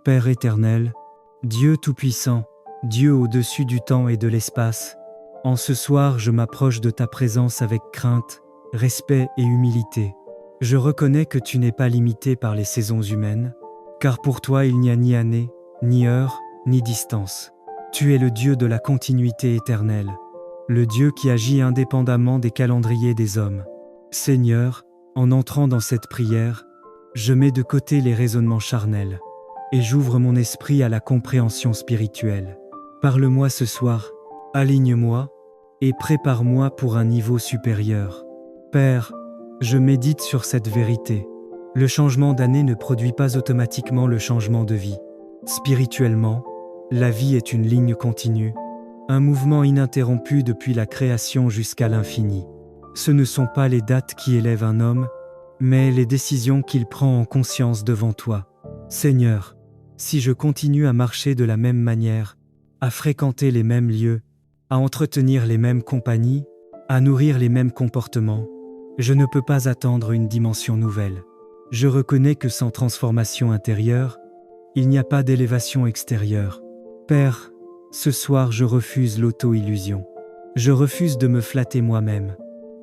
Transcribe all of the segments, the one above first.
Père éternel, Dieu Tout-Puissant, Dieu au-dessus du temps et de l'espace, en ce soir je m'approche de ta présence avec crainte, respect et humilité. Je reconnais que tu n'es pas limité par les saisons humaines, car pour toi il n'y a ni année, ni heure, ni distance. Tu es le Dieu de la continuité éternelle, le Dieu qui agit indépendamment des calendriers des hommes. Seigneur, en entrant dans cette prière, je mets de côté les raisonnements charnels et j'ouvre mon esprit à la compréhension spirituelle. Parle-moi ce soir, aligne-moi et prépare-moi pour un niveau supérieur. Père, je médite sur cette vérité. Le changement d'année ne produit pas automatiquement le changement de vie. Spirituellement, la vie est une ligne continue, un mouvement ininterrompu depuis la création jusqu'à l'infini. Ce ne sont pas les dates qui élèvent un homme, mais les décisions qu'il prend en conscience devant toi. Seigneur, si je continue à marcher de la même manière, à fréquenter les mêmes lieux, à entretenir les mêmes compagnies, à nourrir les mêmes comportements, je ne peux pas attendre une dimension nouvelle. Je reconnais que sans transformation intérieure, il n'y a pas d'élévation extérieure. Père, ce soir je refuse l'auto-illusion. Je refuse de me flatter moi-même.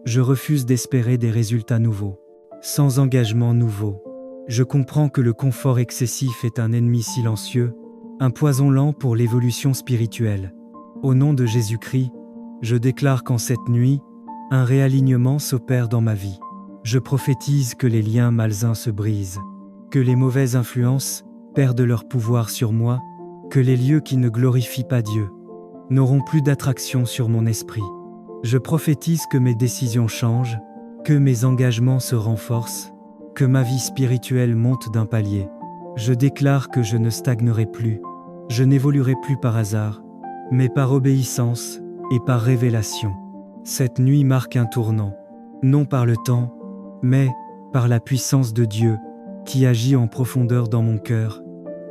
Je refuse d'espérer des résultats nouveaux, sans engagement nouveau. Je comprends que le confort excessif est un ennemi silencieux, un poison lent pour l'évolution spirituelle. Au nom de Jésus-Christ, je déclare qu'en cette nuit, un réalignement s'opère dans ma vie. Je prophétise que les liens malsains se brisent, que les mauvaises influences perdent leur pouvoir sur moi, que les lieux qui ne glorifient pas Dieu n'auront plus d'attraction sur mon esprit. Je prophétise que mes décisions changent, que mes engagements se renforcent, que ma vie spirituelle monte d'un palier. Je déclare que je ne stagnerai plus, je n'évoluerai plus par hasard, mais par obéissance et par révélation. Cette nuit marque un tournant, non par le temps, mais par la puissance de Dieu qui agit en profondeur dans mon cœur.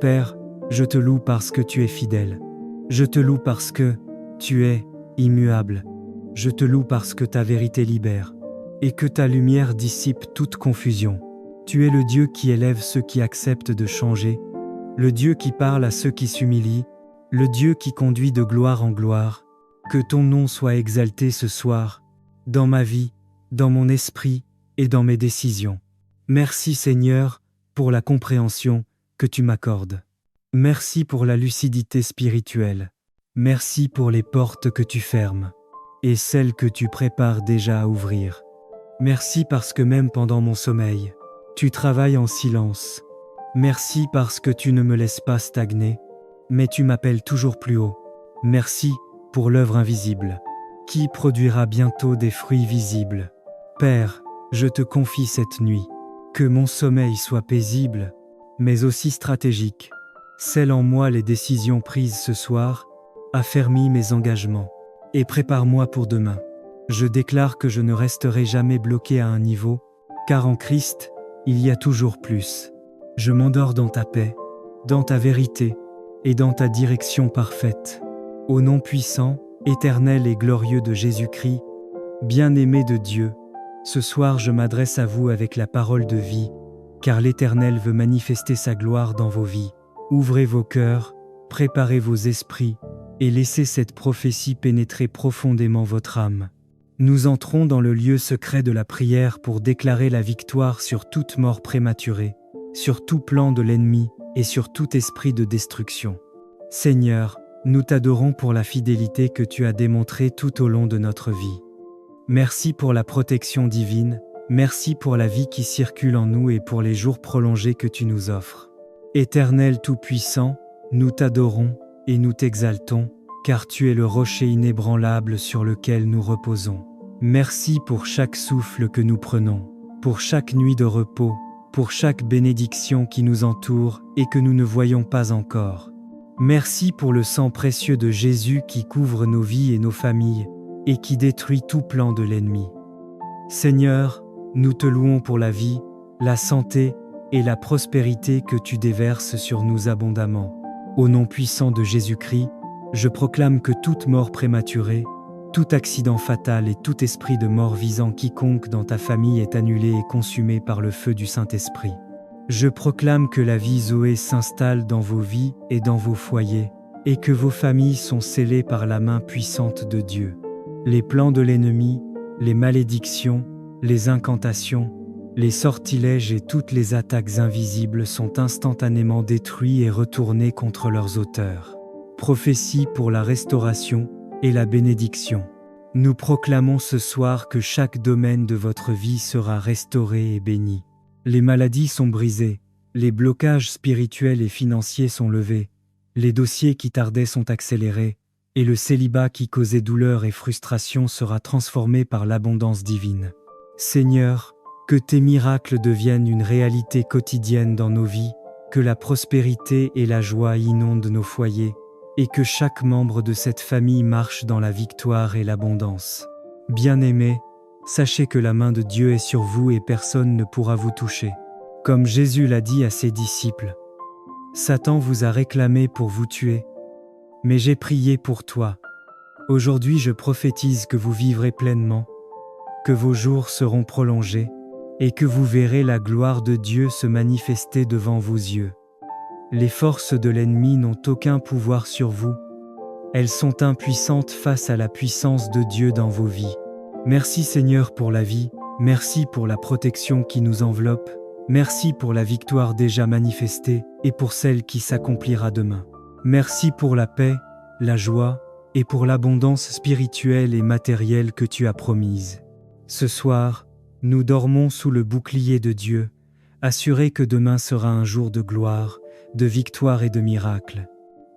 Père, je te loue parce que tu es fidèle. Je te loue parce que tu es immuable. Je te loue parce que ta vérité libère et que ta lumière dissipe toute confusion. Tu es le Dieu qui élève ceux qui acceptent de changer, le Dieu qui parle à ceux qui s'humilient, le Dieu qui conduit de gloire en gloire. Que ton nom soit exalté ce soir, dans ma vie, dans mon esprit et dans mes décisions. Merci Seigneur pour la compréhension que tu m'accordes. Merci pour la lucidité spirituelle. Merci pour les portes que tu fermes et celles que tu prépares déjà à ouvrir. Merci parce que même pendant mon sommeil, tu travailles en silence. Merci parce que tu ne me laisses pas stagner, mais tu m'appelles toujours plus haut. Merci pour l'œuvre invisible, qui produira bientôt des fruits visibles. Père, je te confie cette nuit, que mon sommeil soit paisible, mais aussi stratégique. Scelle en moi les décisions prises ce soir, affermis mes engagements, et prépare-moi pour demain. Je déclare que je ne resterai jamais bloqué à un niveau, car en Christ, il y a toujours plus. Je m'endors dans ta paix, dans ta vérité, et dans ta direction parfaite. Au nom puissant, éternel et glorieux de Jésus-Christ, bien-aimé de Dieu, ce soir je m'adresse à vous avec la parole de vie, car l'Éternel veut manifester sa gloire dans vos vies. Ouvrez vos cœurs, préparez vos esprits, et laissez cette prophétie pénétrer profondément votre âme. Nous entrons dans le lieu secret de la prière pour déclarer la victoire sur toute mort prématurée, sur tout plan de l'ennemi et sur tout esprit de destruction. Seigneur, nous t'adorons pour la fidélité que tu as démontrée tout au long de notre vie. Merci pour la protection divine, merci pour la vie qui circule en nous et pour les jours prolongés que tu nous offres. Éternel Tout-Puissant, nous t'adorons et nous t'exaltons, car tu es le rocher inébranlable sur lequel nous reposons. Merci pour chaque souffle que nous prenons, pour chaque nuit de repos, pour chaque bénédiction qui nous entoure et que nous ne voyons pas encore. Merci pour le sang précieux de Jésus qui couvre nos vies et nos familles et qui détruit tout plan de l'ennemi. Seigneur, nous te louons pour la vie, la santé et la prospérité que tu déverses sur nous abondamment. Au nom puissant de Jésus-Christ, je proclame que toute mort prématurée, tout accident fatal et tout esprit de mort visant quiconque dans ta famille est annulé et consumé par le feu du Saint-Esprit. Je proclame que la vie Zoé s'installe dans vos vies et dans vos foyers, et que vos familles sont scellées par la main puissante de Dieu. Les plans de l'ennemi, les malédictions, les incantations, les sortilèges et toutes les attaques invisibles sont instantanément détruits et retournés contre leurs auteurs. Prophétie pour la restauration et la bénédiction. Nous proclamons ce soir que chaque domaine de votre vie sera restauré et béni. Les maladies sont brisées, les blocages spirituels et financiers sont levés, les dossiers qui tardaient sont accélérés, et le célibat qui causait douleur et frustration sera transformé par l'abondance divine. Seigneur, que tes miracles deviennent une réalité quotidienne dans nos vies, que la prospérité et la joie inondent nos foyers, et que chaque membre de cette famille marche dans la victoire et l'abondance. Bien-aimés, sachez que la main de Dieu est sur vous et personne ne pourra vous toucher. Comme Jésus l'a dit à ses disciples, « Satan vous a réclamé pour vous tuer, mais j'ai prié pour toi. Aujourd'hui je prophétise que vous vivrez pleinement, que vos jours seront prolongés, et que vous verrez la gloire de Dieu se manifester devant vos yeux. Les forces de l'ennemi n'ont aucun pouvoir sur vous. Elles sont impuissantes face à la puissance de Dieu dans vos vies. Merci Seigneur pour la vie, merci pour la protection qui nous enveloppe, merci pour la victoire déjà manifestée et pour celle qui s'accomplira demain. Merci pour la paix, la joie et pour l'abondance spirituelle et matérielle que tu as promise. Ce soir, nous dormons sous le bouclier de Dieu, assurés que demain sera un jour de gloire, de victoire et de miracle.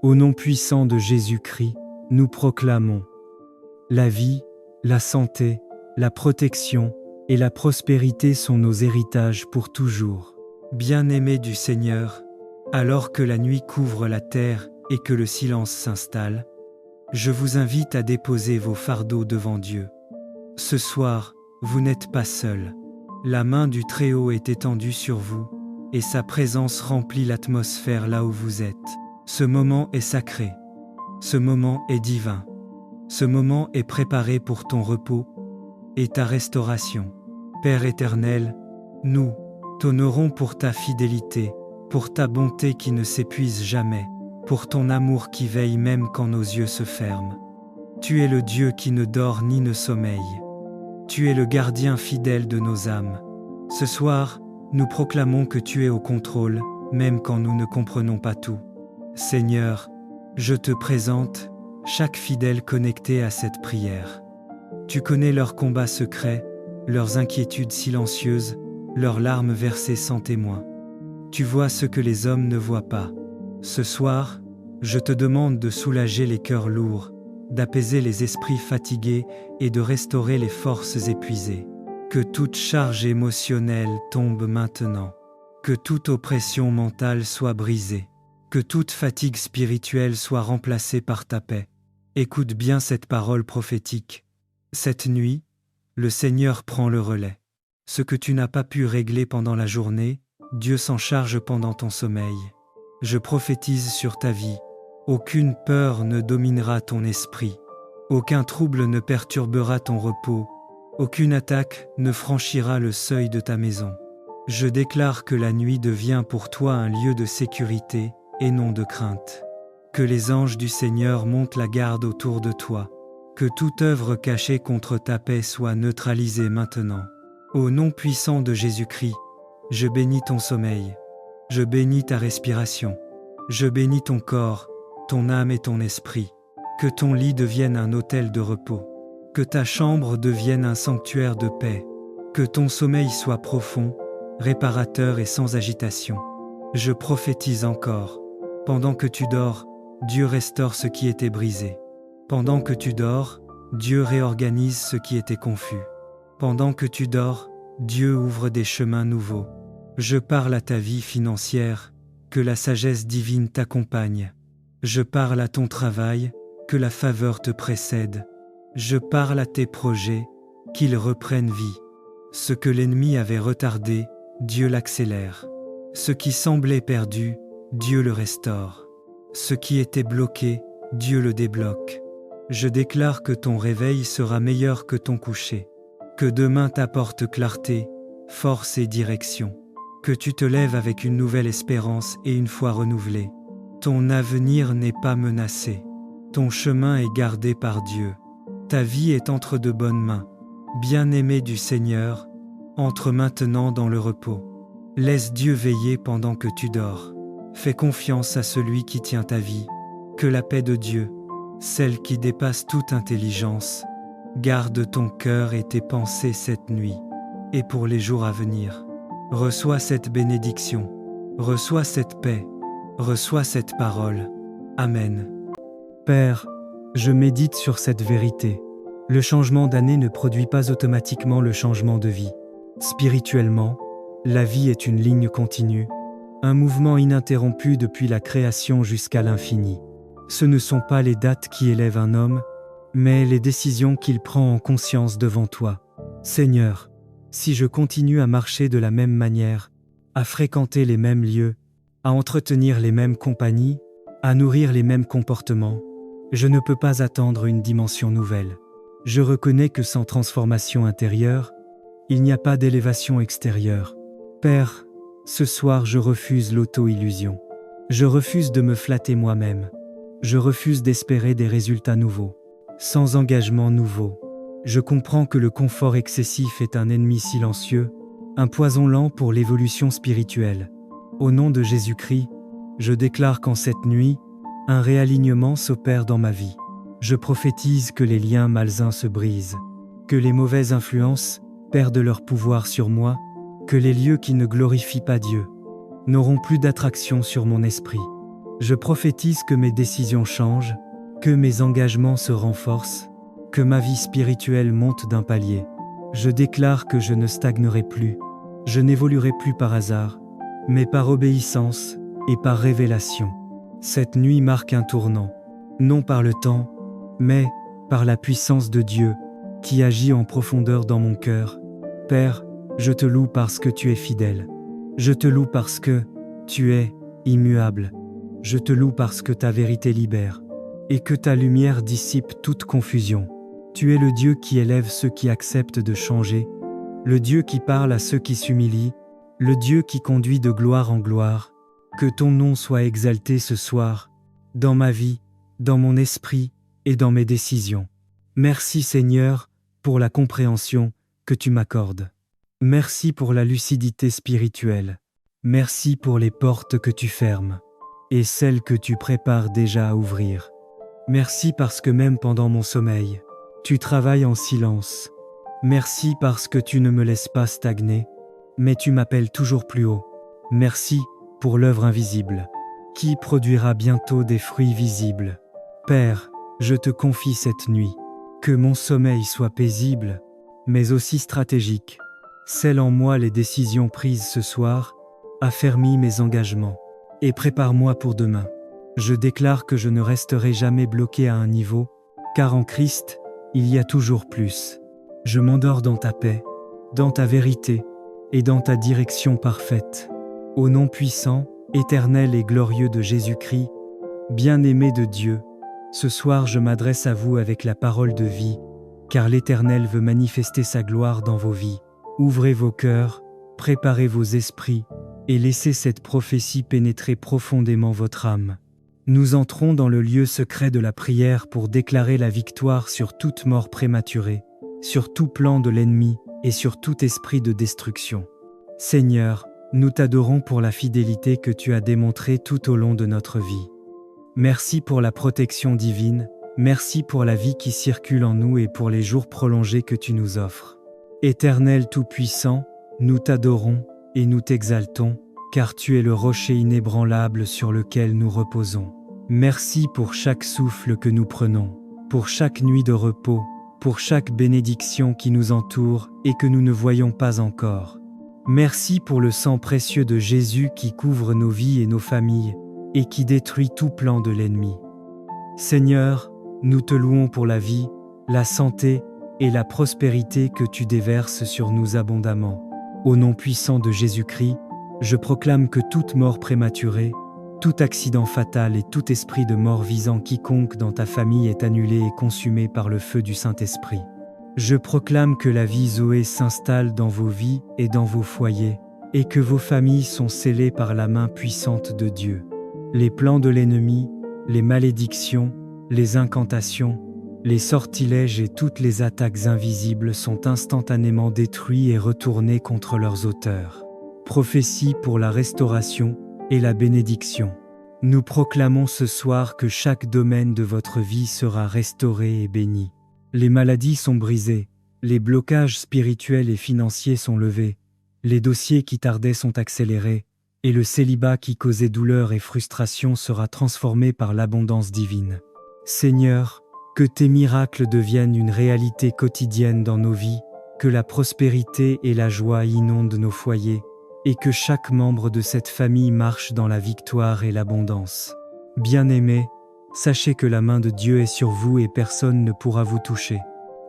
Au nom puissant de Jésus-Christ, nous proclamons la vie, la santé, la protection et la prospérité sont nos héritages pour toujours. Bien-aimés du Seigneur, alors que la nuit couvre la terre et que le silence s'installe, je vous invite à déposer vos fardeaux devant Dieu. Ce soir, vous n'êtes pas seuls. La main du Très-Haut est étendue sur vous, et sa présence remplit l'atmosphère là où vous êtes. Ce moment est sacré. Ce moment est divin. Ce moment est préparé pour ton repos et ta restauration. Père éternel, nous t'honorons pour ta fidélité, pour ta bonté qui ne s'épuise jamais, pour ton amour qui veille même quand nos yeux se ferment. Tu es le Dieu qui ne dort ni ne sommeille. Tu es le gardien fidèle de nos âmes. Ce soir, nous proclamons que tu es au contrôle, même quand nous ne comprenons pas tout. Seigneur, je te présente chaque fidèle connecté à cette prière. Tu connais leurs combats secrets, leurs inquiétudes silencieuses, leurs larmes versées sans témoin. Tu vois ce que les hommes ne voient pas. Ce soir, je te demande de soulager les cœurs lourds, d'apaiser les esprits fatigués et de restaurer les forces épuisées. Que toute charge émotionnelle tombe maintenant. Que toute oppression mentale soit brisée. Que toute fatigue spirituelle soit remplacée par ta paix. Écoute bien cette parole prophétique. Cette nuit, le Seigneur prend le relais. Ce que tu n'as pas pu régler pendant la journée, Dieu s'en charge pendant ton sommeil. Je prophétise sur ta vie. Aucune peur ne dominera ton esprit. Aucun trouble ne perturbera ton repos. Aucune attaque ne franchira le seuil de ta maison. Je déclare que la nuit devient pour toi un lieu de sécurité et non de crainte. Que les anges du Seigneur montent la garde autour de toi. Que toute œuvre cachée contre ta paix soit neutralisée maintenant. Au nom puissant de Jésus-Christ, je bénis ton sommeil. Je bénis ta respiration. Je bénis ton corps, ton âme et ton esprit. Que ton lit devienne un autel de repos. Que ta chambre devienne un sanctuaire de paix. Que ton sommeil soit profond, réparateur et sans agitation. Je prophétise encore. Pendant que tu dors, Dieu restaure ce qui était brisé. Pendant que tu dors, Dieu réorganise ce qui était confus. Pendant que tu dors, Dieu ouvre des chemins nouveaux. Je parle à ta vie financière, que la sagesse divine t'accompagne. Je parle à ton travail, que la faveur te précède. Je parle à tes projets, qu'ils reprennent vie. Ce que l'ennemi avait retardé, Dieu l'accélère. Ce qui semblait perdu, Dieu le restaure. Ce qui était bloqué, Dieu le débloque. Je déclare que ton réveil sera meilleur que ton coucher. Que demain t'apporte clarté, force et direction. que tu te lèves avec une nouvelle espérance et une foi renouvelée. Ton avenir n'est pas menacé. Ton chemin est gardé par Dieu. Ta vie est entre de bonnes mains. Bien-aimé du Seigneur, entre maintenant dans le repos. Laisse Dieu veiller pendant que tu dors. Fais confiance à celui qui tient ta vie. Que la paix de Dieu, celle qui dépasse toute intelligence, garde ton cœur et tes pensées cette nuit et pour les jours à venir. Reçois cette bénédiction, reçois cette paix, reçois cette parole. Amen. Père, je médite sur cette vérité. Le changement d'année ne produit pas automatiquement le changement de vie. Spirituellement, la vie est une ligne continue, un mouvement ininterrompu depuis la création jusqu'à l'infini. Ce ne sont pas les dates qui élèvent un homme, mais les décisions qu'il prend en conscience devant toi. Seigneur, si je continue à marcher de la même manière, à fréquenter les mêmes lieux, à entretenir les mêmes compagnies, à nourrir les mêmes comportements, je ne peux pas attendre une dimension nouvelle. Je reconnais que sans transformation intérieure, il n'y a pas d'élévation extérieure. Père, ce soir je refuse l'auto-illusion. Je refuse de me flatter moi-même. Je refuse d'espérer des résultats nouveaux, sans engagement nouveau. Je comprends que le confort excessif est un ennemi silencieux, un poison lent pour l'évolution spirituelle. Au nom de Jésus-Christ, je déclare qu'en cette nuit, un réalignement s'opère dans ma vie. Je prophétise que les liens malsains se brisent, que les mauvaises influences perdent leur pouvoir sur moi, que les lieux qui ne glorifient pas Dieu n'auront plus d'attraction sur mon esprit. Je prophétise que mes décisions changent, que mes engagements se renforcent, que ma vie spirituelle monte d'un palier. Je déclare que je ne stagnerai plus, je n'évoluerai plus par hasard, mais par obéissance et par révélation. Cette nuit marque un tournant, non par le temps, mais par la puissance de Dieu qui agit en profondeur dans mon cœur. Père, je te loue parce que tu es fidèle. Je te loue parce que tu es immuable. Je te loue parce que ta vérité libère et que ta lumière dissipe toute confusion. Tu es le Dieu qui élève ceux qui acceptent de changer, le Dieu qui parle à ceux qui s'humilient, le Dieu qui conduit de gloire en gloire. Que ton nom soit exalté ce soir, dans ma vie, dans mon esprit et dans mes décisions. Merci Seigneur pour la compréhension que tu m'accordes. Merci pour la lucidité spirituelle. Merci pour les portes que tu fermes et celles que tu prépares déjà à ouvrir. Merci parce que même pendant mon sommeil, tu travailles en silence. Merci parce que tu ne me laisses pas stagner, mais tu m'appelles toujours plus haut. Merci pour l'œuvre invisible, qui produira bientôt des fruits visibles. Père, je te confie cette nuit, que mon sommeil soit paisible, mais aussi stratégique. Scelle en moi les décisions prises ce soir, affermis mes engagements, et prépare-moi pour demain. Je déclare que je ne resterai jamais bloqué à un niveau, car en Christ, il y a toujours plus. Je m'endors dans ta paix, dans ta vérité, et dans ta direction parfaite. Au nom puissant, éternel et glorieux de Jésus-Christ, bien-aimé de Dieu, ce soir je m'adresse à vous avec la parole de vie, car l'Éternel veut manifester sa gloire dans vos vies. Ouvrez vos cœurs, préparez vos esprits, et laissez cette prophétie pénétrer profondément votre âme. Nous entrons dans le lieu secret de la prière pour déclarer la victoire sur toute mort prématurée, sur tout plan de l'ennemi et sur tout esprit de destruction. Seigneur, nous t'adorons pour la fidélité que tu as démontrée tout au long de notre vie. Merci pour la protection divine, merci pour la vie qui circule en nous et pour les jours prolongés que tu nous offres. Éternel Tout-Puissant, nous t'adorons et nous t'exaltons, car tu es le rocher inébranlable sur lequel nous reposons. Merci pour chaque souffle que nous prenons, pour chaque nuit de repos, pour chaque bénédiction qui nous entoure et que nous ne voyons pas encore. Merci pour le sang précieux de Jésus qui couvre nos vies et nos familles et qui détruit tout plan de l'ennemi. Seigneur, nous te louons pour la vie, la santé et la prospérité que tu déverses sur nous abondamment. Au nom puissant de Jésus-Christ, je proclame que toute mort prématurée, tout accident fatal et tout esprit de mort visant quiconque dans ta famille est annulé et consumé par le feu du Saint-Esprit. Je proclame que la vie Zoé s'installe dans vos vies et dans vos foyers, et que vos familles sont scellées par la main puissante de Dieu. Les plans de l'ennemi, les malédictions, les incantations, les sortilèges et toutes les attaques invisibles sont instantanément détruits et retournés contre leurs auteurs. Prophétie pour la restauration et la bénédiction. Nous proclamons ce soir que chaque domaine de votre vie sera restauré et béni. Les maladies sont brisées, les blocages spirituels et financiers sont levés, les dossiers qui tardaient sont accélérés, et le célibat qui causait douleur et frustration sera transformé par l'abondance divine. Seigneur, que tes miracles deviennent une réalité quotidienne dans nos vies, que la prospérité et la joie inondent nos foyers, et que chaque membre de cette famille marche dans la victoire et l'abondance. Bien-aimés, sachez que la main de Dieu est sur vous et personne ne pourra vous toucher.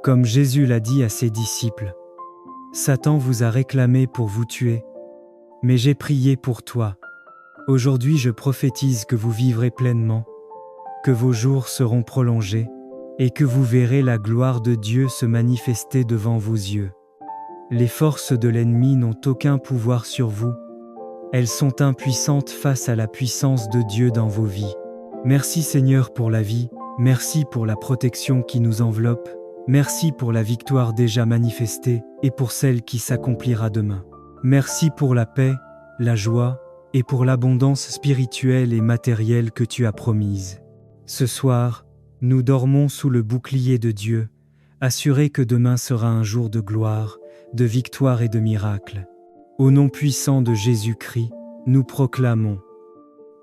Comme Jésus l'a dit à ses disciples, « Satan vous a réclamé pour vous tuer, mais j'ai prié pour toi. Aujourd'hui je prophétise que vous vivrez pleinement, que vos jours seront prolongés, et que vous verrez la gloire de Dieu se manifester devant vos yeux. Les forces de l'ennemi n'ont aucun pouvoir sur vous. Elles sont impuissantes face à la puissance de Dieu dans vos vies. Merci Seigneur pour la vie, merci pour la protection qui nous enveloppe, merci pour la victoire déjà manifestée et pour celle qui s'accomplira demain. Merci pour la paix, la joie et pour l'abondance spirituelle et matérielle que tu as promise. Ce soir, nous dormons sous le bouclier de Dieu, assurés que demain sera un jour de gloire, de victoire et de miracle. Au nom puissant de Jésus-Christ, nous proclamons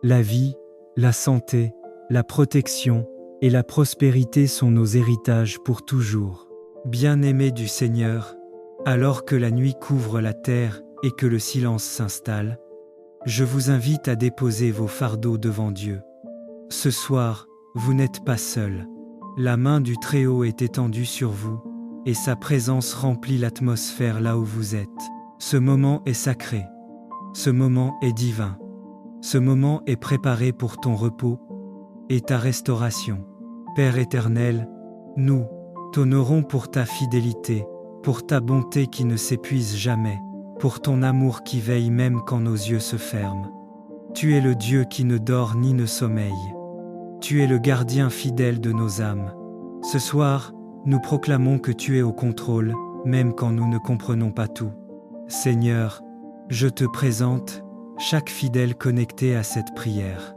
la vie, la santé, la protection et la prospérité sont nos héritages pour toujours. Bien-aimés du Seigneur, alors que la nuit couvre la terre et que le silence s'installe, je vous invite à déposer vos fardeaux devant Dieu. Ce soir, vous n'êtes pas seuls. La main du Très-Haut est étendue sur vous, et sa présence remplit l'atmosphère là où vous êtes. Ce moment est sacré. Ce moment est divin. Ce moment est préparé pour ton repos et ta restauration. Père éternel, nous t'honorons pour ta fidélité, pour ta bonté qui ne s'épuise jamais, pour ton amour qui veille même quand nos yeux se ferment. Tu es le Dieu qui ne dort ni ne sommeille. Tu es le gardien fidèle de nos âmes. Ce soir, nous proclamons que tu es au contrôle, même quand nous ne comprenons pas tout. Seigneur, je te présente chaque fidèle connecté à cette prière.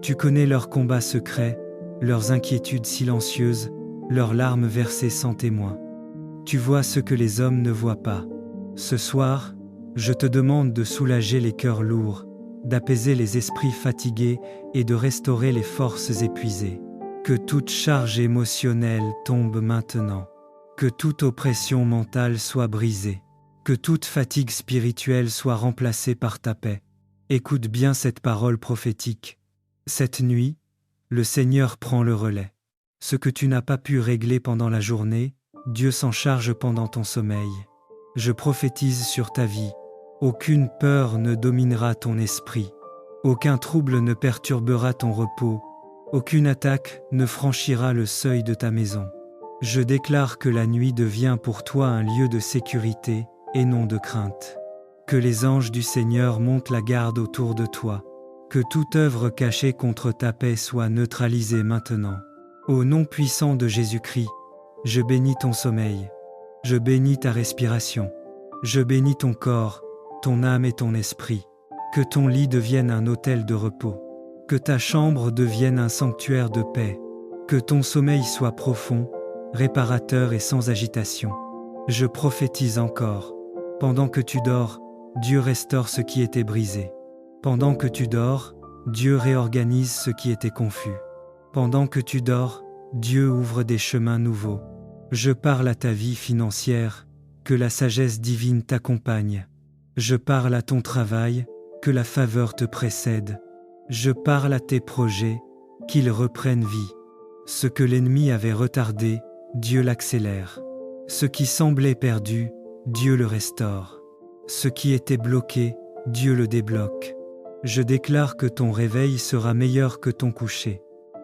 Tu connais leurs combats secrets, leurs inquiétudes silencieuses, leurs larmes versées sans témoin. Tu vois ce que les hommes ne voient pas. Ce soir, je te demande de soulager les cœurs lourds, d'apaiser les esprits fatigués et de restaurer les forces épuisées. Que toute charge émotionnelle tombe maintenant. Que toute oppression mentale soit brisée. Que toute fatigue spirituelle soit remplacée par ta paix. Écoute bien cette parole prophétique. Cette nuit, le Seigneur prend le relais. Ce que tu n'as pas pu régler pendant la journée, Dieu s'en charge pendant ton sommeil. Je prophétise sur ta vie. Aucune peur ne dominera ton esprit. Aucun trouble ne perturbera ton repos. Aucune attaque ne franchira le seuil de ta maison. Je déclare que la nuit devient pour toi un lieu de sécurité et non de crainte. Que les anges du Seigneur montent la garde autour de toi. Que toute œuvre cachée contre ta paix soit neutralisée maintenant. Au nom puissant de Jésus-Christ, je bénis ton sommeil. Je bénis ta respiration. Je bénis ton corps, ton âme et ton esprit. Que ton lit devienne un autel de repos. Que ta chambre devienne un sanctuaire de paix. Que ton sommeil soit profond, réparateur et sans agitation. Je prophétise encore. Pendant que tu dors, Dieu restaure ce qui était brisé. Pendant que tu dors, Dieu réorganise ce qui était confus. Pendant que tu dors, Dieu ouvre des chemins nouveaux. Je parle à ta vie financière, que la sagesse divine t'accompagne. Je parle à ton travail, que la faveur te précède. Je parle à tes projets, qu'ils reprennent vie. Ce que l'ennemi avait retardé, Dieu l'accélère. Ce qui semblait perdu, Dieu le restaure. Ce qui était bloqué, Dieu le débloque. Je déclare que ton réveil sera meilleur que ton coucher.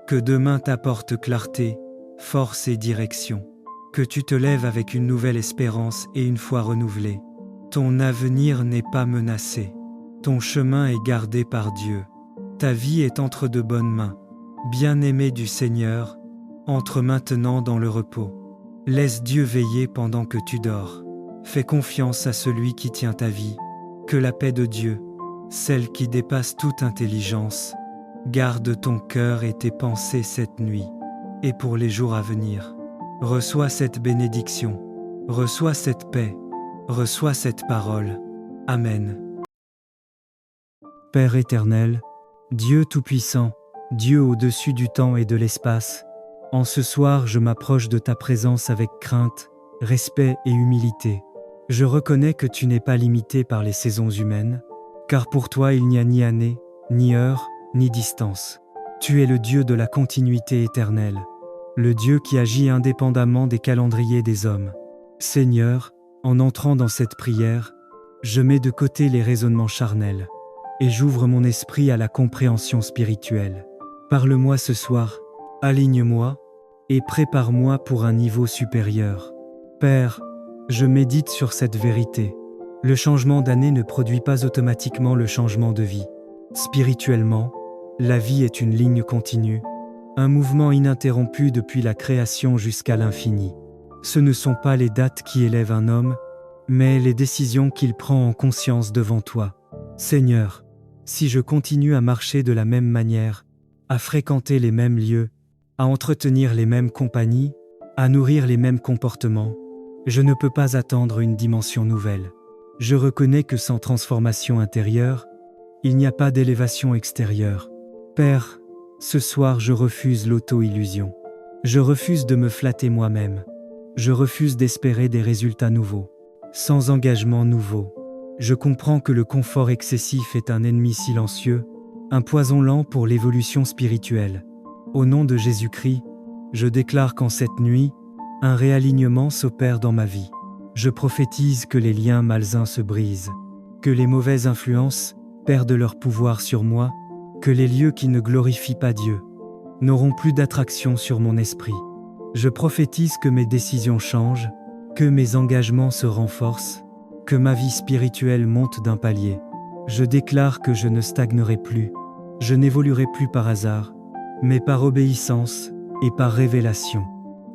Que demain t'apporte clarté, force et direction. Que tu te lèves avec une nouvelle espérance et une foi renouvelée. Ton avenir n'est pas menacé. Ton chemin est gardé par Dieu. Ta vie est entre de bonnes mains. Bien-aimé du Seigneur, entre maintenant dans le repos. Laisse Dieu veiller pendant que tu dors. Fais confiance à celui qui tient ta vie. Que la paix de Dieu, celle qui dépasse toute intelligence, garde ton cœur et tes pensées cette nuit, et pour les jours à venir. Reçois cette bénédiction, reçois cette paix, reçois cette parole. Amen. Père éternel, Dieu Tout-Puissant, Dieu au-dessus du temps et de l'espace, en ce soir je m'approche de ta présence avec crainte, respect et humilité. Je reconnais que tu n'es pas limité par les saisons humaines, car pour toi il n'y a ni année, ni heure, ni distance. Tu es le Dieu de la continuité éternelle, le Dieu qui agit indépendamment des calendriers des hommes. Seigneur, en entrant dans cette prière, je mets de côté les raisonnements charnels, et j'ouvre mon esprit à la compréhension spirituelle. Parle-moi ce soir, aligne-moi, et prépare-moi pour un niveau supérieur. Père, je médite sur cette vérité. Le changement d'année ne produit pas automatiquement le changement de vie. Spirituellement, la vie est une ligne continue, un mouvement ininterrompu depuis la création jusqu'à l'infini. Ce ne sont pas les dates qui élèvent un homme, mais les décisions qu'il prend en conscience devant toi. Seigneur, si je continue à marcher de la même manière, à fréquenter les mêmes lieux, à entretenir les mêmes compagnies, à nourrir les mêmes comportements, je ne peux pas attendre une dimension nouvelle. Je reconnais que sans transformation intérieure, il n'y a pas d'élévation extérieure. Père, ce soir je refuse l'auto-illusion. Je refuse de me flatter moi-même. Je refuse d'espérer des résultats nouveaux, sans engagement nouveau. Je comprends que le confort excessif est un ennemi silencieux, un poison lent pour l'évolution spirituelle. Au nom de Jésus-Christ, je déclare qu'en cette nuit, un réalignement s'opère dans ma vie. Je prophétise que les liens malsains se brisent, que les mauvaises influences perdent leur pouvoir sur moi, que les lieux qui ne glorifient pas Dieu n'auront plus d'attraction sur mon esprit. Je prophétise que mes décisions changent, que mes engagements se renforcent, que ma vie spirituelle monte d'un palier. Je déclare que je ne stagnerai plus, je n'évoluerai plus par hasard, mais par obéissance et par révélation.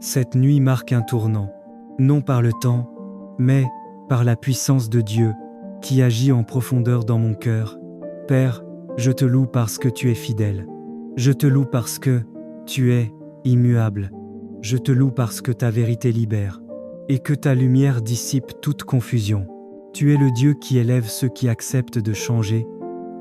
Cette nuit marque un tournant, non par le temps, mais par la puissance de Dieu qui agit en profondeur dans mon cœur. Père, je te loue parce que tu es fidèle. Je te loue parce que tu es immuable. Je te loue parce que ta vérité libère et que ta lumière dissipe toute confusion. Tu es le Dieu qui élève ceux qui acceptent de changer,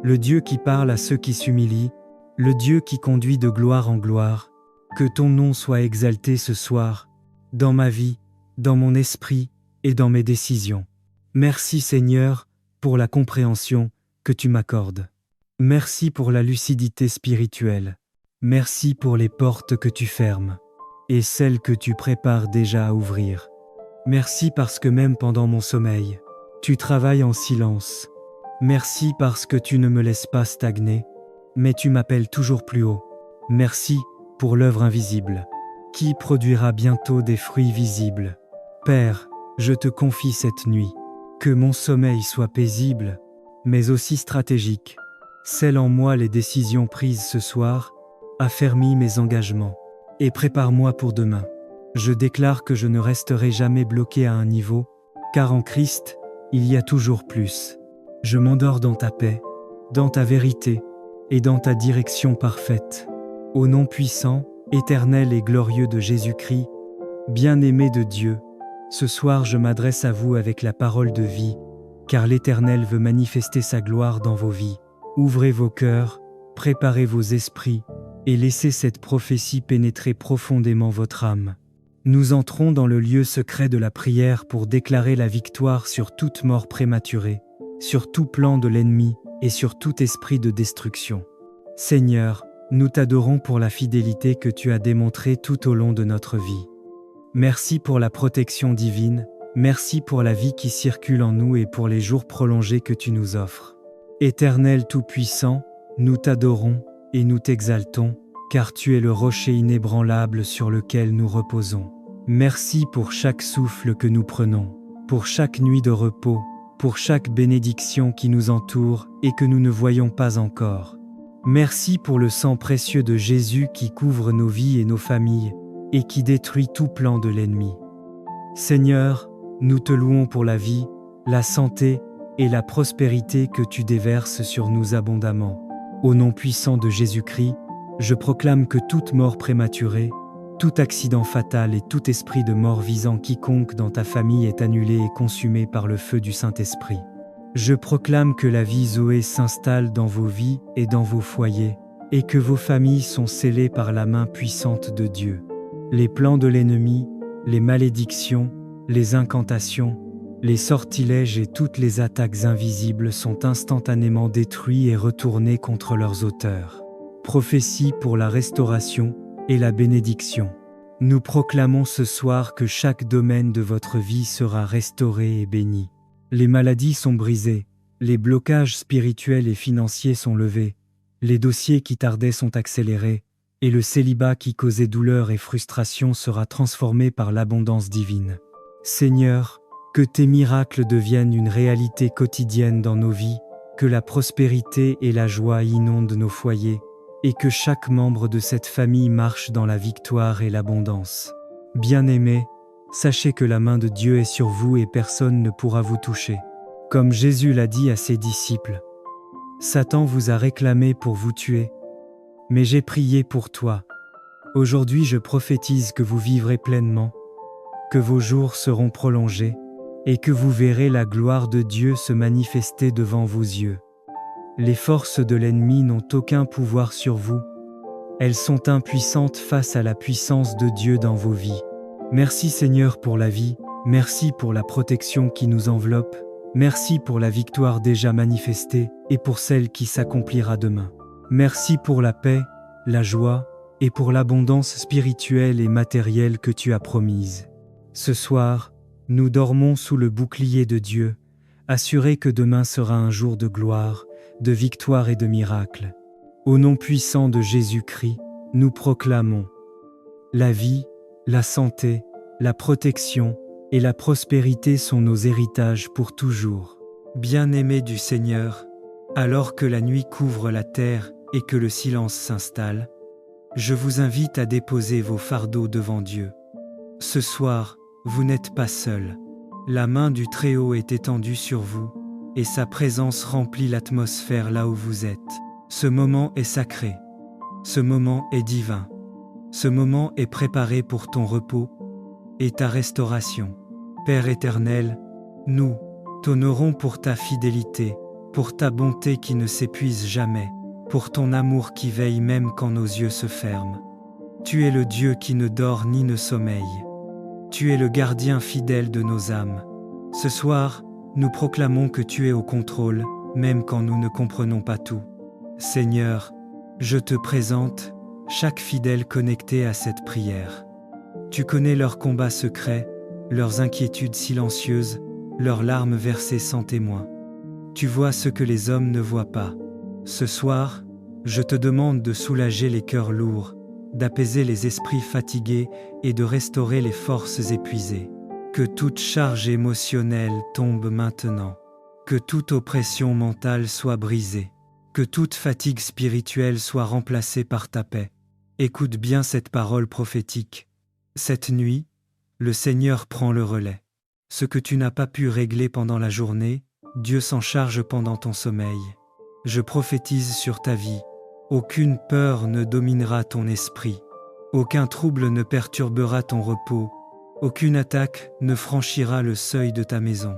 le Dieu qui parle à ceux qui s'humilient, le Dieu qui conduit de gloire en gloire. Que ton nom soit exalté ce soir, dans ma vie, dans mon esprit et dans mes décisions. Merci Seigneur pour la compréhension que tu m'accordes. Merci pour la lucidité spirituelle. Merci pour les portes que tu fermes et celles que tu prépares déjà à ouvrir. Merci parce que même pendant mon sommeil, tu travailles en silence. Merci parce que tu ne me laisses pas stagner, mais tu m'appelles toujours plus haut. Merci pour l'œuvre invisible, qui produira bientôt des fruits visibles. Père, je te confie cette nuit, que mon sommeil soit paisible, mais aussi stratégique. Scelle en moi les décisions prises ce soir, affermis mes engagements, et prépare-moi pour demain. Je déclare que je ne resterai jamais bloqué à un niveau, car en Christ, il y a toujours plus. Je m'endors dans ta paix, dans ta vérité, et dans ta direction parfaite. Au nom puissant, éternel et glorieux de Jésus-Christ, bien-aimé de Dieu, ce soir je m'adresse à vous avec la parole de vie, car l'Éternel veut manifester sa gloire dans vos vies. Ouvrez vos cœurs, préparez vos esprits, et laissez cette prophétie pénétrer profondément votre âme. Nous entrons dans le lieu secret de la prière pour déclarer la victoire sur toute mort prématurée, sur tout plan de l'ennemi et sur tout esprit de destruction. Seigneur, nous t'adorons pour la fidélité que tu as démontrée tout au long de notre vie. Merci pour la protection divine, merci pour la vie qui circule en nous et pour les jours prolongés que tu nous offres. Éternel Tout-Puissant, nous t'adorons et nous t'exaltons, car tu es le rocher inébranlable sur lequel nous reposons. Merci pour chaque souffle que nous prenons, pour chaque nuit de repos, pour chaque bénédiction qui nous entoure et que nous ne voyons pas encore. Merci pour le sang précieux de Jésus qui couvre nos vies et nos familles et qui détruit tout plan de l'ennemi. Seigneur, nous te louons pour la vie, la santé et la prospérité que tu déverses sur nous abondamment. Au nom puissant de Jésus-Christ, je proclame que toute mort prématurée, tout accident fatal et tout esprit de mort visant quiconque dans ta famille est annulé et consumé par le feu du Saint-Esprit. Je proclame que la vie Zoé s'installe dans vos vies et dans vos foyers, et que vos familles sont scellées par la main puissante de Dieu. Les plans de l'ennemi, les malédictions, les incantations, les sortilèges et toutes les attaques invisibles sont instantanément détruits et retournés contre leurs auteurs. Prophétie pour la restauration et la bénédiction. Nous proclamons ce soir que chaque domaine de votre vie sera restauré et béni. Les maladies sont brisées, les blocages spirituels et financiers sont levés, les dossiers qui tardaient sont accélérés, et le célibat qui causait douleur et frustration sera transformé par l'abondance divine. Seigneur, que tes miracles deviennent une réalité quotidienne dans nos vies, que la prospérité et la joie inondent nos foyers, et que chaque membre de cette famille marche dans la victoire et l'abondance. Bien-aimés, sachez que la main de Dieu est sur vous et personne ne pourra vous toucher. Comme Jésus l'a dit à ses disciples, « Satan vous a réclamé pour vous tuer, mais j'ai prié pour toi. Aujourd'hui je prophétise que vous vivrez pleinement, que vos jours seront prolongés, et que vous verrez la gloire de Dieu se manifester devant vos yeux. Les forces de l'ennemi n'ont aucun pouvoir sur vous. Elles sont impuissantes face à la puissance de Dieu dans vos vies. Merci Seigneur pour la vie, merci pour la protection qui nous enveloppe, merci pour la victoire déjà manifestée et pour celle qui s'accomplira demain. Merci pour la paix, la joie et pour l'abondance spirituelle et matérielle que tu as promise. Ce soir, nous dormons sous le bouclier de Dieu, assurés que demain sera un jour de gloire, de victoire et de miracle. Au nom puissant de Jésus-Christ, nous proclamons la vie, la santé, la protection et la prospérité sont nos héritages pour toujours. Bien-aimés du Seigneur, alors que la nuit couvre la terre et que le silence s'installe, je vous invite à déposer vos fardeaux devant Dieu. Ce soir, vous n'êtes pas seuls. La main du Très-Haut est étendue sur vous, et sa présence remplit l'atmosphère là où vous êtes. Ce moment est sacré. Ce moment est divin. Ce moment est préparé pour ton repos et ta restauration. Père éternel, nous t'honorons pour ta fidélité, pour ta bonté qui ne s'épuise jamais, pour ton amour qui veille même quand nos yeux se ferment. Tu es le Dieu qui ne dort ni ne sommeille. Tu es le gardien fidèle de nos âmes. Ce soir, nous proclamons que tu es au contrôle, même quand nous ne comprenons pas tout. Seigneur, je te présente chaque fidèle connecté à cette prière. Tu connais leurs combats secrets, leurs inquiétudes silencieuses, leurs larmes versées sans témoin. Tu vois ce que les hommes ne voient pas. Ce soir, je te demande de soulager les cœurs lourds, d'apaiser les esprits fatigués et de restaurer les forces épuisées. Que toute charge émotionnelle tombe maintenant. Que toute oppression mentale soit brisée. Que toute fatigue spirituelle soit remplacée par ta paix. Écoute bien cette parole prophétique. Cette nuit, le Seigneur prend le relais. Ce que tu n'as pas pu régler pendant la journée, Dieu s'en charge pendant ton sommeil. Je prophétise sur ta vie. Aucune peur ne dominera ton esprit. Aucun trouble ne perturbera ton repos. Aucune attaque ne franchira le seuil de ta maison.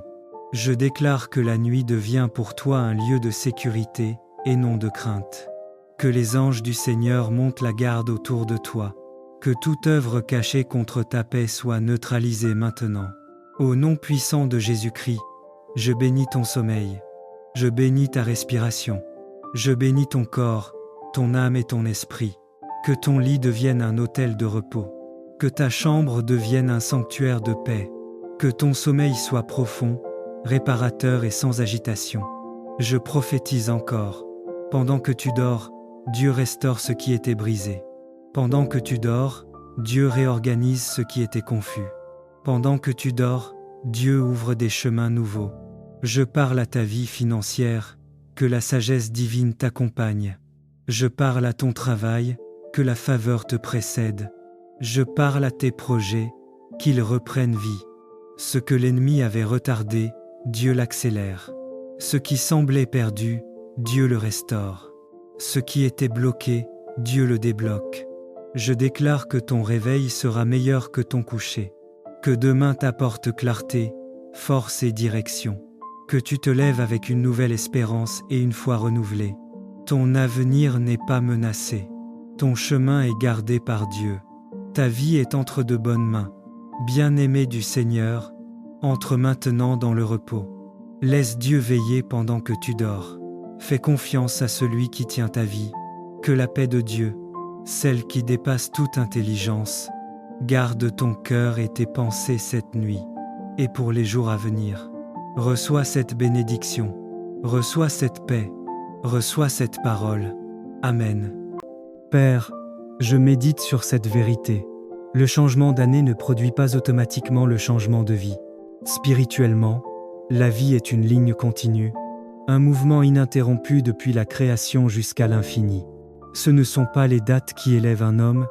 Je déclare que la nuit devient pour toi un lieu de sécurité et non de crainte. Que les anges du Seigneur montent la garde autour de toi. Que toute œuvre cachée contre ta paix soit neutralisée maintenant. Au nom puissant de Jésus-Christ, je bénis ton sommeil. Je bénis ta respiration. Je bénis ton corps, ton âme et ton esprit. Que ton lit devienne un autel de repos. Que ta chambre devienne un sanctuaire de paix. Que ton sommeil soit profond, réparateur et sans agitation. Je prophétise encore. Pendant que tu dors, Dieu restaure ce qui était brisé. Pendant que tu dors, Dieu réorganise ce qui était confus. Pendant que tu dors, Dieu ouvre des chemins nouveaux. Je parle à ta vie financière, que la sagesse divine t'accompagne. Je parle à ton travail, que la faveur te précède. Je parle à tes projets, qu'ils reprennent vie. Ce que l'ennemi avait retardé, Dieu l'accélère. Ce qui semblait perdu, Dieu le restaure. Ce qui était bloqué, Dieu le débloque. Je déclare que ton réveil sera meilleur que ton coucher. Que demain t'apporte clarté, force et direction. Que tu te lèves avec une nouvelle espérance et une foi renouvelée. Ton avenir n'est pas menacé. Ton chemin est gardé par Dieu. Ta vie est entre de bonnes mains. Bien-aimé du Seigneur, entre maintenant dans le repos. Laisse Dieu veiller pendant que tu dors. Fais confiance à celui qui tient ta vie. Que la paix de Dieu, celle qui dépasse toute intelligence, garde ton cœur et tes pensées cette nuit, et pour les jours à venir. Reçois cette bénédiction, reçois cette paix, reçois cette parole. Amen. Père, je médite sur cette vérité. Le changement d'année ne produit pas automatiquement le changement de vie. Spirituellement, la vie est une ligne continue, un mouvement ininterrompu depuis la création jusqu'à l'infini. Ce ne sont pas les dates qui élèvent un homme,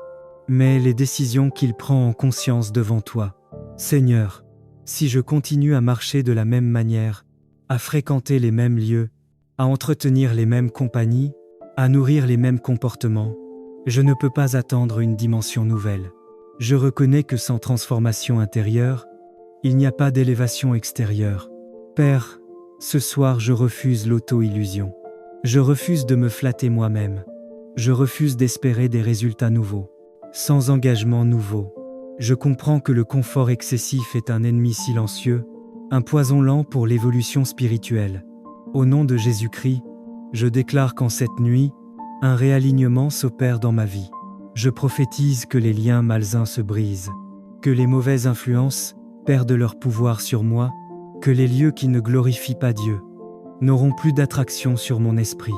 mais les décisions qu'il prend en conscience devant toi. Seigneur, si je continue à marcher de la même manière, à fréquenter les mêmes lieux, à entretenir les mêmes compagnies, à nourrir les mêmes comportements, je ne peux pas attendre une dimension nouvelle. Je reconnais que sans transformation intérieure, il n'y a pas d'élévation extérieure. Père, ce soir je refuse l'auto-illusion. Je refuse de me flatter moi-même. Je refuse d'espérer des résultats nouveaux, sans engagement nouveau. Je comprends que le confort excessif est un ennemi silencieux, un poison lent pour l'évolution spirituelle. Au nom de Jésus-Christ, je déclare qu'en cette nuit, un réalignement s'opère dans ma vie. Je prophétise que les liens malsains se brisent, que les mauvaises influences perdent leur pouvoir sur moi, que les lieux qui ne glorifient pas Dieu n'auront plus d'attraction sur mon esprit.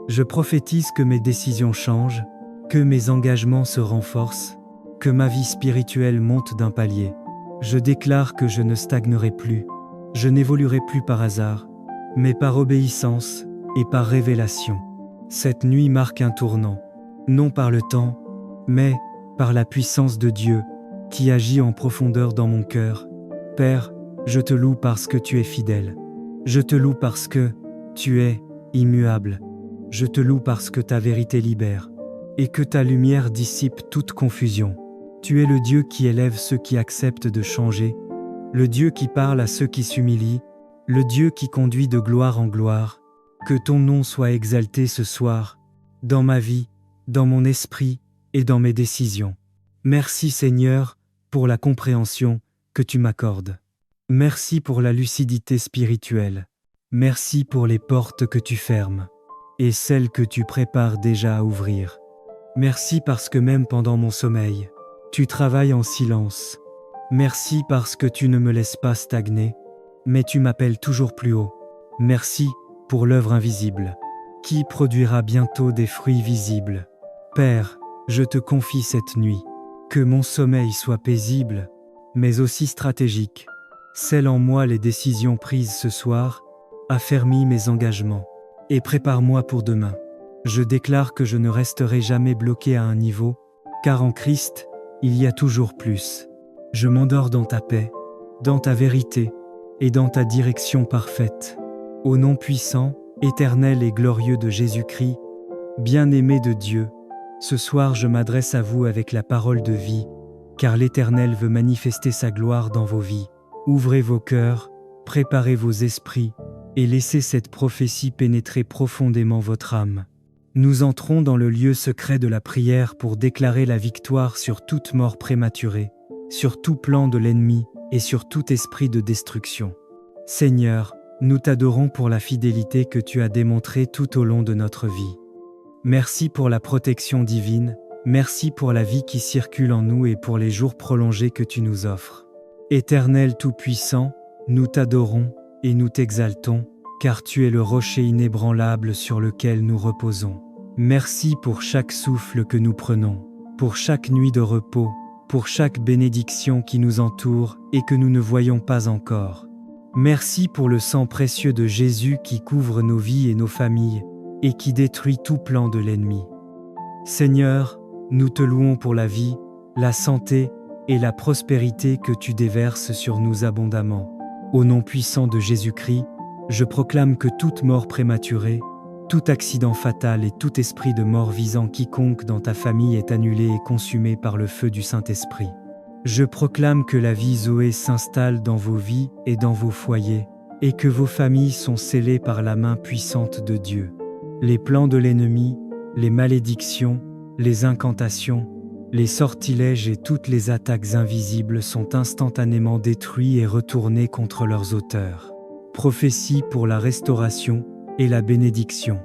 Je prophétise que mes décisions changent, que mes engagements se renforcent, que ma vie spirituelle monte d'un palier. Je déclare que je ne stagnerai plus, je n'évoluerai plus par hasard, mais par obéissance et par révélation. Cette nuit marque un tournant, non par le temps, mais par la puissance de Dieu qui agit en profondeur dans mon cœur. Père, je te loue parce que tu es fidèle. Je te loue parce que tu es immuable. Je te loue parce que ta vérité libère et que ta lumière dissipe toute confusion. Tu es le Dieu qui élève ceux qui acceptent de changer, le Dieu qui parle à ceux qui s'humilient, le Dieu qui conduit de gloire en gloire. Que ton nom soit exalté ce soir, dans ma vie, dans mon esprit et dans mes décisions. Merci Seigneur pour la compréhension que tu m'accordes. Merci pour la lucidité spirituelle. Merci pour les portes que tu fermes et celles que tu prépares déjà à ouvrir. Merci parce que même pendant mon sommeil, tu travailles en silence. Merci parce que tu ne me laisses pas stagner, mais tu m'appelles toujours plus haut. Merci pour l'œuvre invisible, qui produira bientôt des fruits visibles. Père, je te confie cette nuit, que mon sommeil soit paisible, mais aussi stratégique. Scelle en moi les décisions prises ce soir, affermis mes engagements, et prépare-moi pour demain. Je déclare que je ne resterai jamais bloqué à un niveau, car en Christ, il y a toujours plus. Je m'endors dans ta paix, dans ta vérité, et dans ta direction parfaite. Au nom puissant, éternel et glorieux de Jésus-Christ, bien-aimé de Dieu, ce soir je m'adresse à vous avec la parole de vie, car l'Éternel veut manifester sa gloire dans vos vies. Ouvrez vos cœurs, préparez vos esprits, et laissez cette prophétie pénétrer profondément votre âme. Nous entrons dans le lieu secret de la prière pour déclarer la victoire sur toute mort prématurée, sur tout plan de l'ennemi et sur tout esprit de destruction. Seigneur, nous t'adorons pour la fidélité que tu as démontrée tout au long de notre vie. Merci pour la protection divine, merci pour la vie qui circule en nous et pour les jours prolongés que tu nous offres. Éternel Tout-Puissant, nous t'adorons et nous t'exaltons, car tu es le rocher inébranlable sur lequel nous reposons. Merci pour chaque souffle que nous prenons, pour chaque nuit de repos, pour chaque bénédiction qui nous entoure et que nous ne voyons pas encore. Merci pour le sang précieux de Jésus qui couvre nos vies et nos familles, et qui détruit tout plan de l'ennemi. Seigneur, nous te louons pour la vie, la santé et la prospérité que tu déverses sur nous abondamment. Au nom puissant de Jésus-Christ, je proclame que toute mort prématurée, tout accident fatal et tout esprit de mort visant quiconque dans ta famille est annulé et consumé par le feu du Saint-Esprit. Je proclame que la vie Zoé s'installe dans vos vies et dans vos foyers, et que vos familles sont scellées par la main puissante de Dieu. Les plans de l'ennemi, les malédictions, les incantations, les sortilèges et toutes les attaques invisibles sont instantanément détruits et retournés contre leurs auteurs. Prophétie pour la restauration et la bénédiction.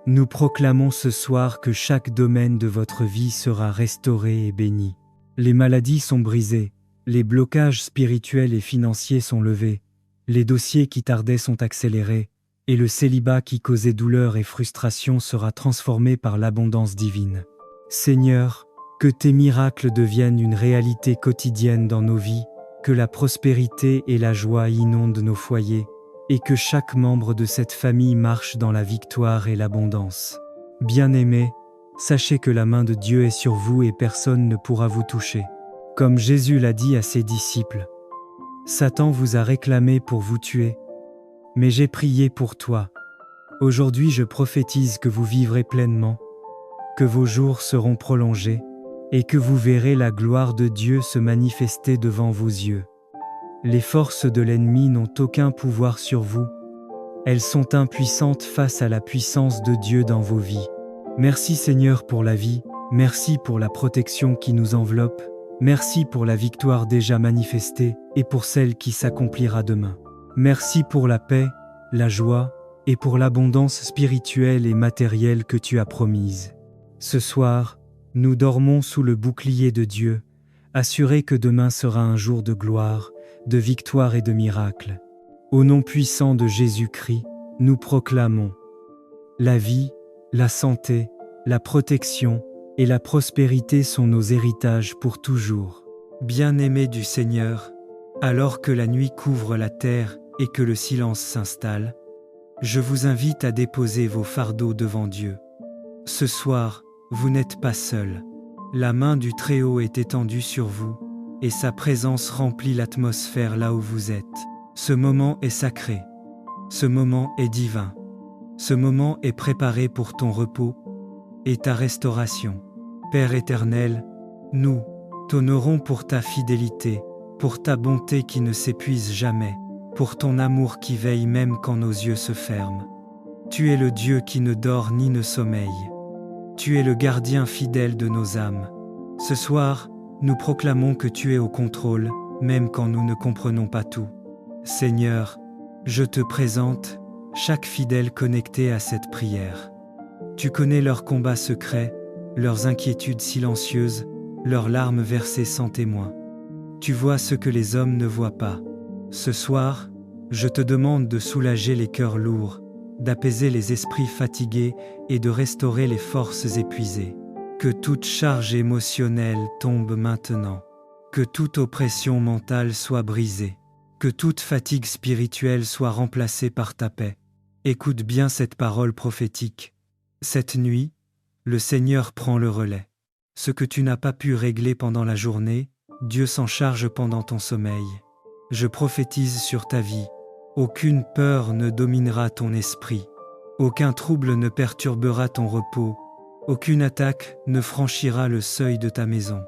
Nous proclamons ce soir que chaque domaine de votre vie sera restauré et béni. Les maladies sont brisées, les blocages spirituels et financiers sont levés, les dossiers qui tardaient sont accélérés, et le célibat qui causait douleur et frustration sera transformé par l'abondance divine. Seigneur, que tes miracles deviennent une réalité quotidienne dans nos vies, que la prospérité et la joie inondent nos foyers, et que chaque membre de cette famille marche dans la victoire et l'abondance. Bien-aimés, sachez que la main de Dieu est sur vous et personne ne pourra vous toucher. Comme Jésus l'a dit à ses disciples, « Satan vous a réclamé pour vous tuer, mais j'ai prié pour toi. Aujourd'hui je prophétise que vous vivrez pleinement, que vos jours seront prolongés, et que vous verrez la gloire de Dieu se manifester devant vos yeux. Les forces de l'ennemi n'ont aucun pouvoir sur vous. Elles sont impuissantes face à la puissance de Dieu dans vos vies. Merci Seigneur pour la vie, merci pour la protection qui nous enveloppe, merci pour la victoire déjà manifestée et pour celle qui s'accomplira demain. Merci pour la paix, la joie et pour l'abondance spirituelle et matérielle que tu as promise. Ce soir, nous dormons sous le bouclier de Dieu, assurés que demain sera un jour de gloire, de victoire et de miracle. Au nom puissant de Jésus-Christ, nous proclamons la vie, la santé, la protection et la prospérité sont nos héritages pour toujours. Bien-aimés du Seigneur, alors que la nuit couvre la terre et que le silence s'installe, je vous invite à déposer vos fardeaux devant Dieu. Ce soir, vous n'êtes pas seuls. La main du Très-Haut est étendue sur vous, et sa présence remplit l'atmosphère là où vous êtes. Ce moment est sacré. Ce moment est divin. Ce moment est préparé pour ton repos et ta restauration. Père éternel, nous t'honorons pour ta fidélité, pour ta bonté qui ne s'épuise jamais, pour ton amour qui veille même quand nos yeux se ferment. Tu es le Dieu qui ne dort ni ne sommeille. Tu es le gardien fidèle de nos âmes. Ce soir, nous proclamons que tu es au contrôle, même quand nous ne comprenons pas tout. Seigneur, je te présente chaque fidèle connecté à cette prière. Tu connais leurs combats secrets, leurs inquiétudes silencieuses, leurs larmes versées sans témoin. Tu vois ce que les hommes ne voient pas. Ce soir, je te demande de soulager les cœurs lourds, d'apaiser les esprits fatigués et de restaurer les forces épuisées. Que toute charge émotionnelle tombe maintenant. Que toute oppression mentale soit brisée. Que toute fatigue spirituelle soit remplacée par ta paix. Écoute bien cette parole prophétique. Cette nuit, le Seigneur prend le relais. Ce que tu n'as pas pu régler pendant la journée, Dieu s'en charge pendant ton sommeil. Je prophétise sur ta vie. Aucune peur ne dominera ton esprit. Aucun trouble ne perturbera ton repos. Aucune attaque ne franchira le seuil de ta maison.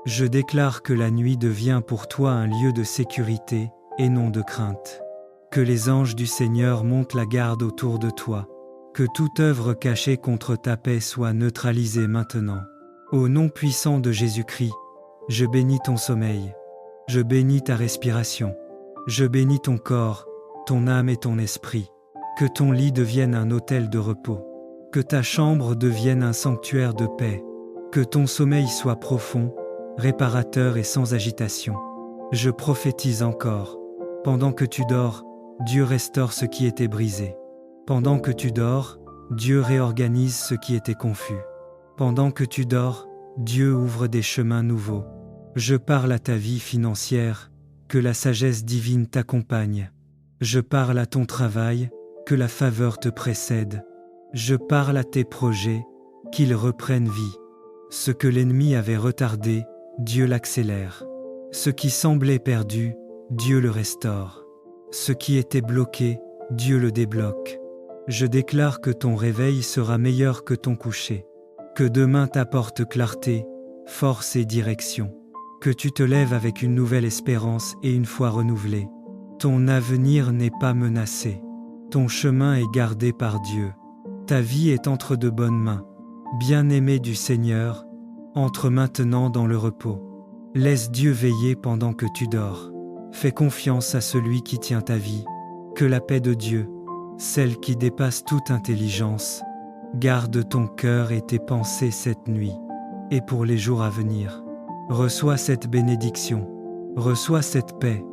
Je déclare que la nuit devient pour toi un lieu de sécurité et non de crainte. Que les anges du Seigneur montent la garde autour de toi. Que toute œuvre cachée contre ta paix soit neutralisée maintenant. Au nom puissant de Jésus-Christ, je bénis ton sommeil. Je bénis ta respiration. Je bénis ton corps, ton âme et ton esprit. Que ton lit devienne un autel de repos. Que ta chambre devienne un sanctuaire de paix. Que ton sommeil soit profond, réparateur et sans agitation. Je prophétise encore. Pendant que tu dors, Dieu restaure ce qui était brisé. Pendant que tu dors, Dieu réorganise ce qui était confus. Pendant que tu dors, Dieu ouvre des chemins nouveaux. Je parle à ta vie financière, que la sagesse divine t'accompagne. Je parle à ton travail, que la faveur te précède. Je parle à tes projets, qu'ils reprennent vie. Ce que l'ennemi avait retardé, Dieu l'accélère. Ce qui semblait perdu, Dieu le restaure. Ce qui était bloqué, Dieu le débloque. Je déclare que ton réveil sera meilleur que ton coucher. Que demain t'apporte clarté, force et direction. Que tu te lèves avec une nouvelle espérance et une foi renouvelée. Ton avenir n'est pas menacé. Ton chemin est gardé par Dieu. Ta vie est entre de bonnes mains. Bien-aimé du Seigneur, entre maintenant dans le repos. Laisse Dieu veiller pendant que tu dors. Fais confiance à celui qui tient ta vie. Que la paix de Dieu, celle qui dépasse toute intelligence, garde ton cœur et tes pensées cette nuit, et pour les jours à venir. Reçois cette bénédiction, reçois cette paix,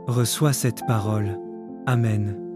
reçois cette parole. Amen.